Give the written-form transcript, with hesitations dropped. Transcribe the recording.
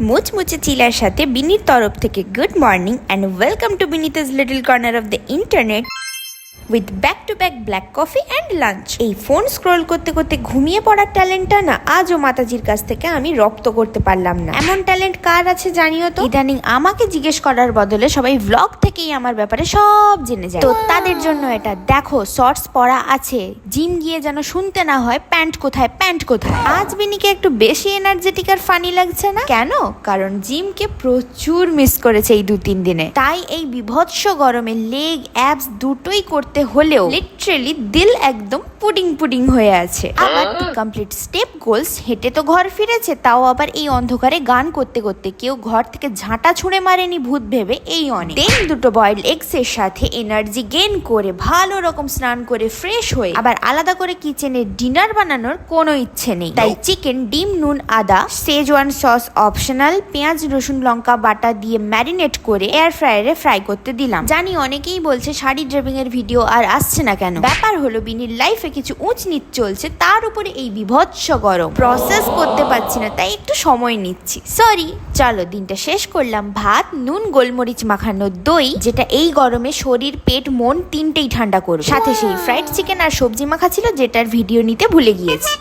মুচমুচে চিলার সাথে বিনির তরফ থেকে good morning and welcome to Binita's little corner of the internet with back to back black coffee and lunch. এই phone scroll করতে করতে ঘুমিয়ে পড়ার ট্যালেন্টটা না আজও মাতাজির কাছ থেকে আমি রপ্ত করতে পারলাম না। এমন ট্যালেন্ট কার আছে জানিও তো। ইদানিং আমাকে জিজ্ঞেস করার বদলে সবাই ভ্লগ থেকেই আমার ব্যাপারে সব জেনে যায়। তো তাদের জন্য এটা দেখো, শর্টস পরা আছে, জিম গিয়ে যেন শুনতে না হয় প্যান্ট কোথায় প্যান্ট কোথায়। আজ বিনিকে একটু বেশি এনার্জেটিক আর ফানি লাগছে না কেন? কারণ জিমকে প্রচুর মিস করেছে এই 2-3 দিনে। তাই এই বিভৎস গরমে লেগ অ্যাবস দুটোই করতে হলেও লিটারেলি দিল একদম পুডিং পুডিং হয়ে আছে। আবার কমপ্লিট স্টেপ গোলস হেঁটে তো ঘর ফিরেছে, তাও আবার এই অন্ধকারে গান করতে করতে। কেউ ঘর থেকে ঝাঁটা ছুঁড়ে মারেনি ভূত ভেবে, এই অনেক। দেন দুটো বয়েলড এগস এর সাথে এনার্জি গেইন করে ভালো রকম স্নান করে ফ্রেশ হয়ে আবার আলাদা করে কিচেনে ডিনার বানানোর কোনো ইচ্ছে নেই। তাই চিকেন, ডিম, নুন, আদা, সেজওয়ান সস অপশনাল, পেঁয়াজ, রসুন, লঙ্কা বাটা দিয়ে ম্যারিনেট করে এয়ার ফ্রায়ারে ফ্রাই করতে দিলাম। জানি অনেকেই বলছে শাড়ি ড্রাইভিং এর ভিডিও আর আসছে না কেন। ব্যাপার হলো বিনির লাইফে কিছু উঁচ নিচ চলছে, তার উপরে এই বিভৎস গরম প্রসেস করতে পারছি না, তাই একটু সময় নিচ্ছি, সরি। চলো দিনটা শেষ করলাম ভাত, নুন, গোলমরিচ মাখানো দই, যেটা এই গরমে শরীর, পেট, মন তিনটেই ঠান্ডা করবে। সাথে সেই ফ্রাইড চিকেন আর সবজি মাখা ছিল, যেটার ভিডিও নিতে ভুলে গিয়েছি।